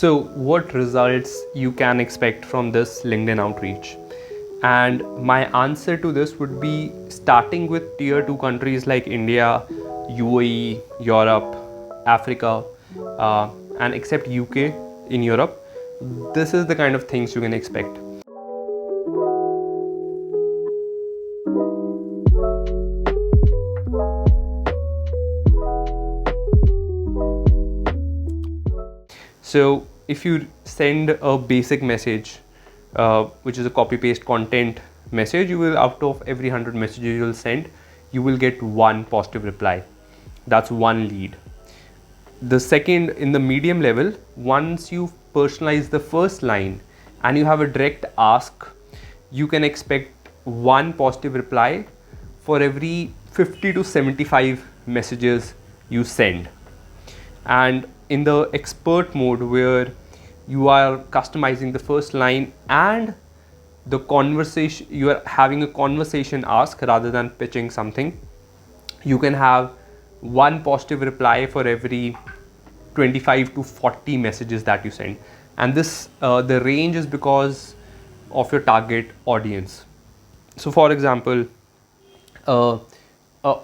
So what results you can expect from this LinkedIn outreach? And my answer to this would be starting with tier 2 countries like India, UAE, Europe, Africa, and except UK in Europe. This is the kind of things you can expect. So if you send a basic message, which is a copy paste content message, you will, out of every 100 messages you will send, you will get one positive reply. That's one lead. The second, in the medium level, once you personalize the first line and you have a direct ask, you can expect one positive reply for every 50 to 75 messages you send. And in the expert mode, where you are customizing the first line and the conversation, you are having a conversation ask rather than pitching something, you can have one positive reply for every 25 to 40 messages that you send. And this the range is because of your target audience. So for example, a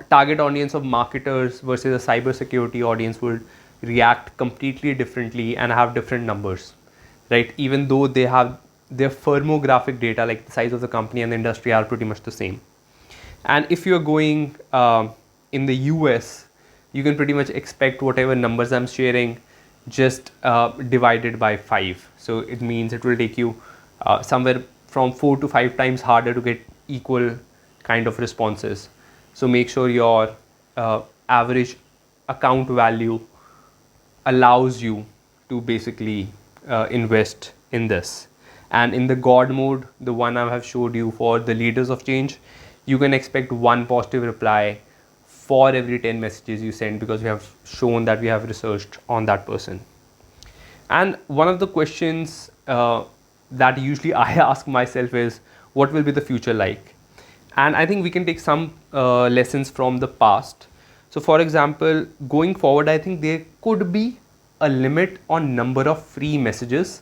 target audience of marketers versus a cybersecurity audience would react completely differently and have different numbers, right? Even though they have their firmographic data, like the size of the company and the industry, are pretty much the same. And if you're going in the US, you can pretty much expect whatever numbers I'm sharing, just divided by 5. So it means it will take you somewhere from 4 to 5 times harder to get equal kind of responses. So make sure your average account value allows you to basically invest in this. And in the God mode, the one I have showed you for the leaders of change, you can expect one positive reply for every 10 messages you send, because we have shown that we have researched on that person. And one of the questions that usually I ask myself is, what will be the future like? And I think we can take some lessons from the past. So for example, going forward, I think there could be a limit on number of free messages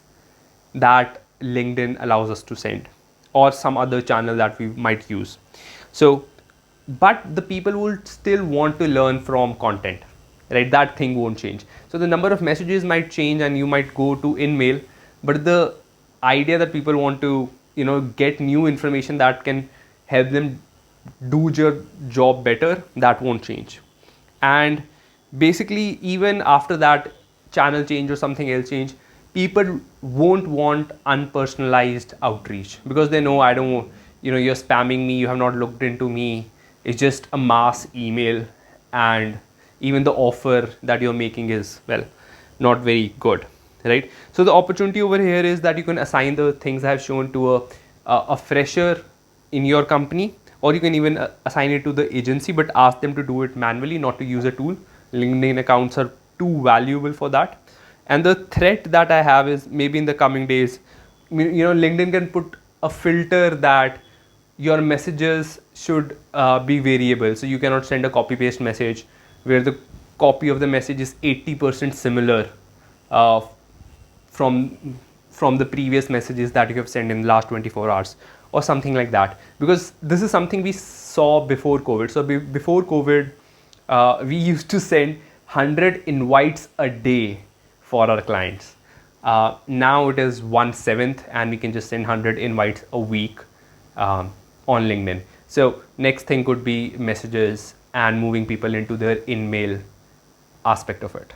that LinkedIn allows us to send, or some other channel that we might use. So, but the people will still want to learn from content, right? That thing won't change. So the number of messages might change and you might go to InMail, but the idea that people want to, get new information that can help them do your job better, that won't change. And basically, even after that channel change or something else change, people won't want unpersonalized outreach, because they know, I don't, you're spamming me, you have not looked into me, it's just a mass email, and even the offer that you're making is, well, not very good, right? So the opportunity over here is that you can assign the things I have shown to a fresher in your company, or you can even assign it to the agency, but ask them to do it manually, not to use a tool. LinkedIn accounts are too valuable for that. And the threat that I have is, maybe in the coming days, LinkedIn can put a filter that your messages should be variable. So you cannot send a copy paste message where the copy of the message is 80% similar from the previous messages that you have sent in the last 24 hours or something like that, because this is something we saw before COVID. So before COVID, we used to send 100 invites a day for our clients. Now it is 1/7, and we can just send 100 invites a week on LinkedIn. So next thing could be messages and moving people into their InMail aspect of it.